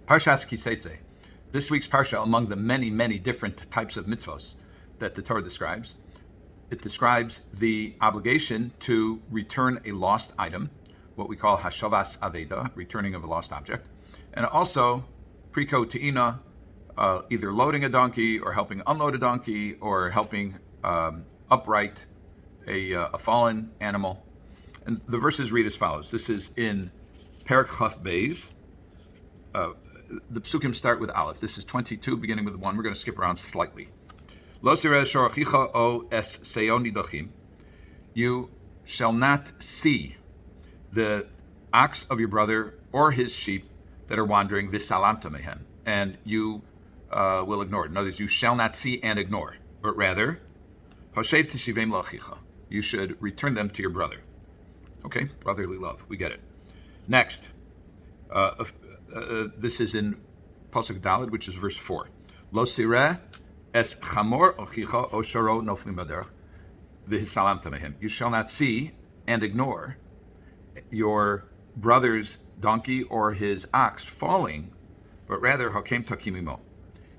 Parshas Seitzei. This week's Parsha, among the many, many different types of mitzvos that the Torah describes, it describes the obligation to return a lost item, what we call hashavas aveda, returning of a lost object, and also priko te'ina, either loading a donkey or helping unload a donkey or helping upright a fallen animal. And the verses read as follows. This is in Perek Chaf Beis. The psukim start with Aleph. This is 22, beginning with 1. We're going to skip around slightly. Lo sireh shorachicha o es seyon nidachim. You shall not see the ox of your brother or his sheep that are wandering, v'salamta mehem, and you will ignore it. In other words, you shall not see and ignore, but rather, hoshev teshivim lachicha. You should return them to your brother. Okay, brotherly love. We get it. Next, this is in Pasuk Daled, which is verse 4. Lo sireh es chamor ochicha o shoro noflim baderech v'hisalamta mehem. You shall not see and ignore your brother's donkey or his ox falling, but rather hakem takimimo.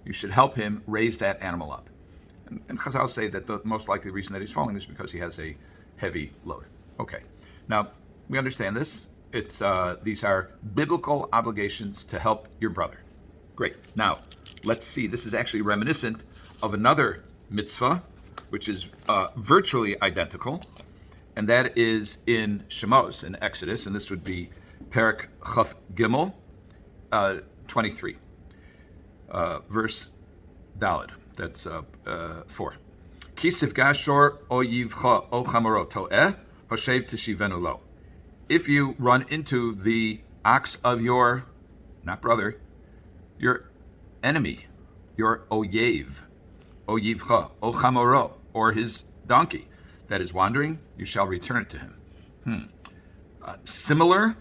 You should help him raise that animal up. And Chazal say that the most likely reason that he's falling is because he has a heavy load. Okay, now we understand this. It's these are biblical obligations to help your brother. Great. Now let's see. This is actually reminiscent of another mitzvah, which is virtually identical, and that is in Shemos, in Exodus, and this would be Perek Chaf Gimel, 23, verse Daled. That's 4. Ki sifgashor o yivcha o chamoro to'eh hoshev teshivenu lo. If you run into the ox of your, not brother, your enemy, your oyev, oyivcha, o chamoro, or his donkey that is wandering, you shall return it to him. Similar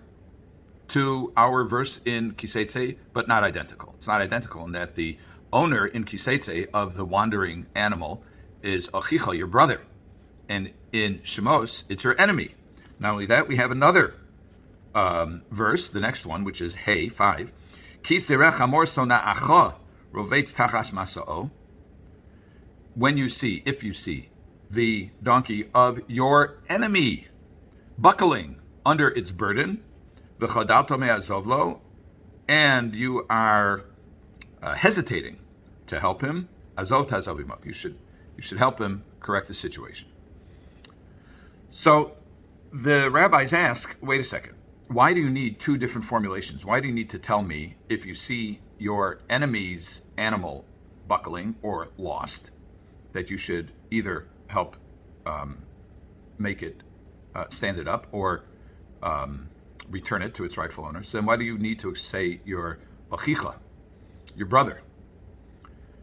to our verse in Seitzei, but not identical. It's not identical in that the owner in Seitzei of the wandering animal is achicha, your brother, and in Shemos, it's your enemy. Not only that, we have another verse, the next one, which is Hey 5. Ki sireh chamor sona'acha rovetz tachas masa'o. When you see, if you see, the donkey of your enemy buckling under its burden, v'chodalto me'azovlo, and you are hesitating to help him, azov ta'azovim up. You should help him correct the situation. So the rabbis ask, wait a second, why do you need two different formulations? Why do you need to tell me if you see your enemy's animal buckling or lost, that you should either help make it stand it up or return it to its rightful owners? Then why do you need to say your achicha, your brother?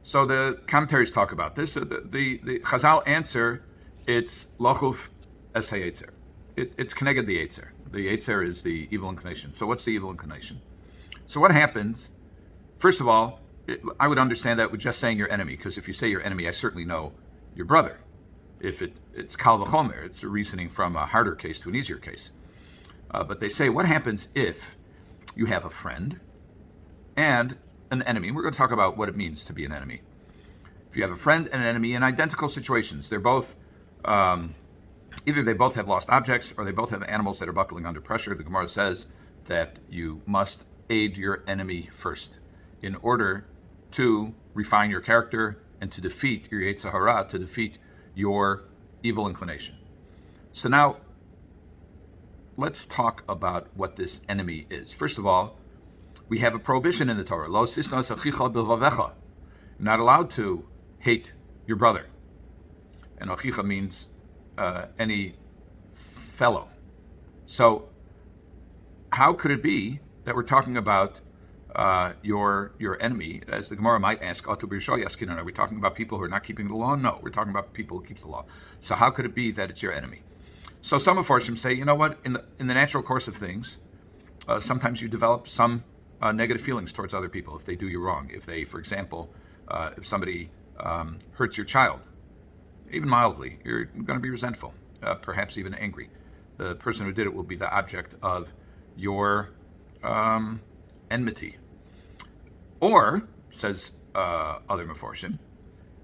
So the commentaries talk about this. The Chazal answer, it's lachuf es hayetzer. It's connected the Yetzer. The Yetzer is the evil inclination. So what's the evil inclination? So what happens? First of all, I would understand that with just saying your enemy, because if you say your enemy, I certainly know your brother. If it's kal v'chomer, it's a reasoning from a harder case to an easier case. But they say, what happens if you have a friend and an enemy? We're going to talk about what it means to be an enemy. If you have a friend and an enemy in identical situations, they're both either they both have lost objects or they both have animals that are buckling under pressure. The Gemara says that you must aid your enemy first in order to refine your character and to defeat your Yetzer Hara, to defeat your evil inclination. So now, let's talk about what this enemy is. First of all, we have a prohibition in the Torah. Lo sisnos achicha bilvavecha. You're not allowed to hate your brother. And achicha means any fellow. So how could it be that we're talking about your enemy, as the Gemara might ask, are we talking about people who are not keeping the law? No, we're talking about people who keep the law. So how could it be that it's your enemy? So some of Farshim say, you know what, in the natural course of things, sometimes you develop some negative feelings towards other people if they do you wrong. If they, for example, if somebody hurts your child, even mildly, you're going to be resentful, perhaps even angry. The person who did it will be the object of your enmity. Or, says other Meforshim,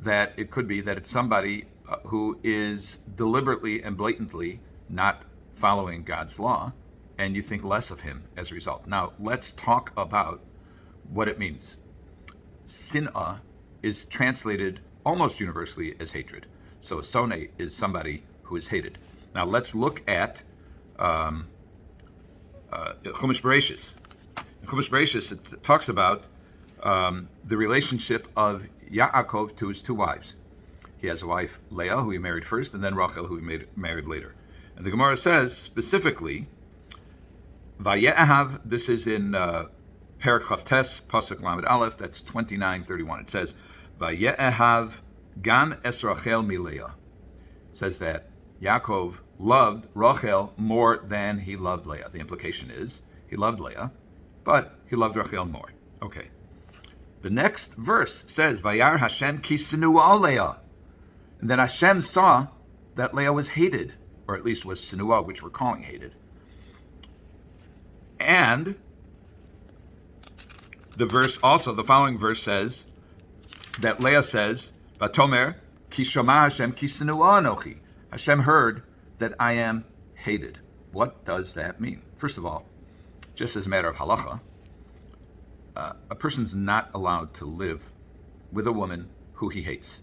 that it could be that it's somebody who is deliberately and blatantly not following God's law, and you think less of him as a result. Now, let's talk about what it means. Sin'ah is translated almost universally as hatred. So a soneh is somebody who is hated. Now, let's look at Chumash Bereshis. In Chumash Bereshis, it talks about the relationship of Yaakov to his two wives. He has a wife, Leah, who he married first, and then Rachel, who he married later. And the Gemara says specifically, Vaye'ahav, this is in Perek Chavtes, Pasuk Lamed Aleph, that's 29:31. It says, Vaye'ahav gam es Rachel mileah. It says that Yaakov loved Rachel more than he loved Leah. The implication is he loved Leah, but he loved Rachel more. Okay. The next verse says, Vayar Hashem ki sinuah Leah. And then Hashem saw that Leah was hated, or at least was sinuah, which we're calling hated. And the following verse says that Leah says, Vatomer ki shoma Hashem ki sinuah anochi. Hashem heard that I am hated. What does that mean? First of all, just as a matter of halacha, a person's not allowed to live with a woman who he hates.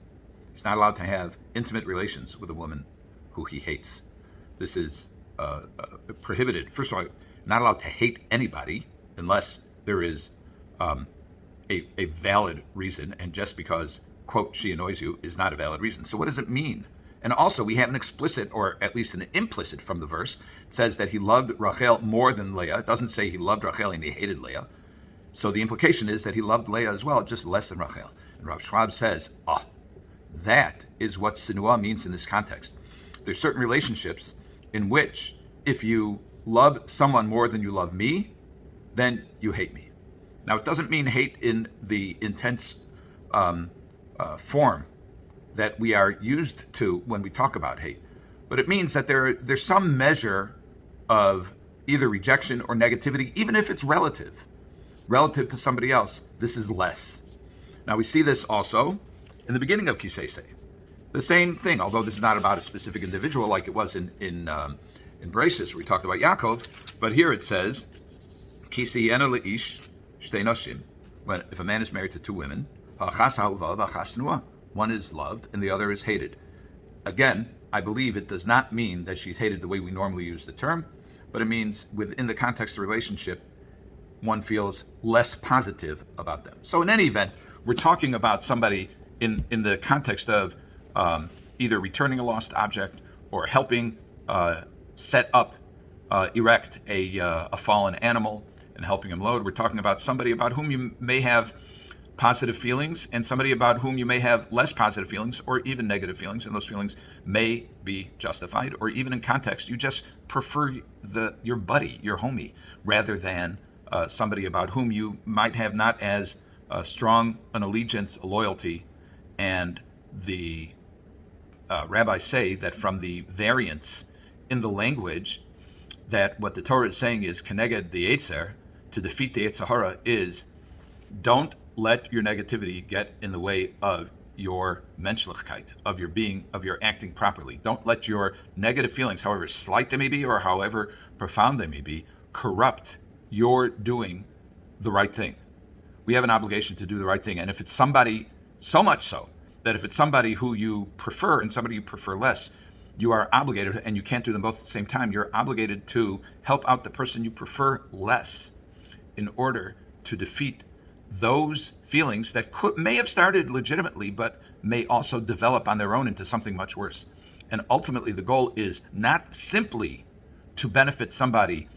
He's not allowed to have intimate relations with a woman who he hates. This is prohibited. First of all, not allowed to hate anybody unless there is a valid reason, and just because, quote, she annoys you is not a valid reason. So what does it mean? And also, we have an explicit, or at least an implicit from the verse. It says that he loved Rachel more than Leah. It doesn't say he loved Rachel and he hated Leah. So the implication is that he loved Leah as well, just less than Rachel. And Rav Schwab says, that is what sinuah means in this context. There's certain relationships in which if you love someone more than you love me, then you hate me. Now, it doesn't mean hate in the intense form that we are used to when we talk about hate, but it means that there's some measure of either rejection or negativity, even if it's relative to somebody else. This is less. Now, we see this also in the beginning of Seitzei. The same thing, although this is not about a specific individual like it was in Bereshis, where we talked about Yaakov, but here it says, Kisiyena leish shtei noshim. When if a man is married to two women, one is loved and the other is hated. Again, I believe it does not mean that she's hated the way we normally use the term, but it means within the context of the relationship, one feels less positive about them. So in any event, we're talking about somebody in the context of either returning a lost object or helping set up, erect a fallen animal and helping him load. We're talking about somebody about whom you may have positive feelings and somebody about whom you may have less positive feelings or even negative feelings, and those feelings may be justified, or even in context, you just prefer your buddy, your homie, rather than somebody about whom you might have not as strong an allegiance, a loyalty. And the rabbis say that from the variance in the language, that what the Torah is saying is keneged the Yetzer, to defeat the Yetzer Hara, is don't let your negativity get in the way of your menschlichkeit, of your acting properly. Don't let your negative feelings, however slight they may be or however profound they may be, corrupt your doing the right thing. We have an obligation to do the right thing. And if it's somebody, so much so, that if it's somebody who you prefer and somebody you prefer less, you are obligated, and you can't do them both at the same time, you're obligated to help out the person you prefer less in order to defeat those feelings that may have started legitimately, but may also develop on their own into something much worse. And ultimately, the goal is not simply to benefit somebody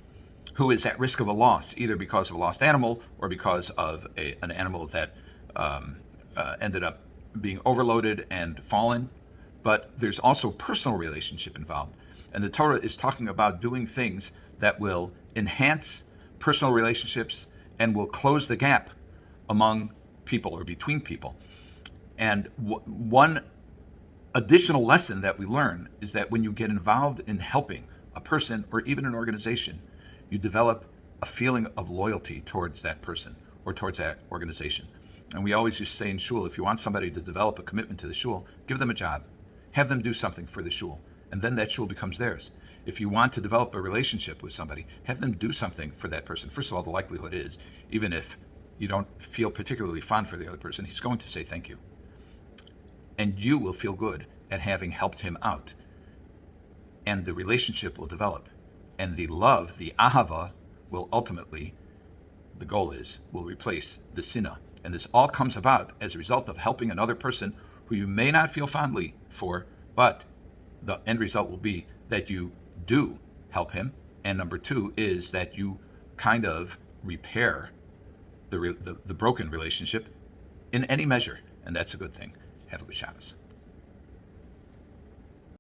who is at risk of a loss, either because of a lost animal or because of an animal that ended up being overloaded and fallen, but there's also personal relationship involved. And the Torah is talking about doing things that will enhance personal relationships and will close the gap among people or between people. And one additional lesson that we learn is that when you get involved in helping a person or even an organization, you develop a feeling of loyalty towards that person or towards that organization. And we always used to say in shul, if you want somebody to develop a commitment to the shul, give them a job. Have them do something for the shul, and then that shul becomes theirs. If you want to develop a relationship with somebody, have them do something for that person. First of all, the likelihood is, even if you don't feel particularly fond for the other person, he's going to say thank you. And you will feel good at having helped him out. And the relationship will develop. And the love, the ahava, will ultimately, the goal is, will replace the sinah. And this all comes about as a result of helping another person who you may not feel fondly for, but the end result will be that you do help him. And number two is that you kind of repair the broken relationship in any measure. And that's a good thing. Have a good Shabbos.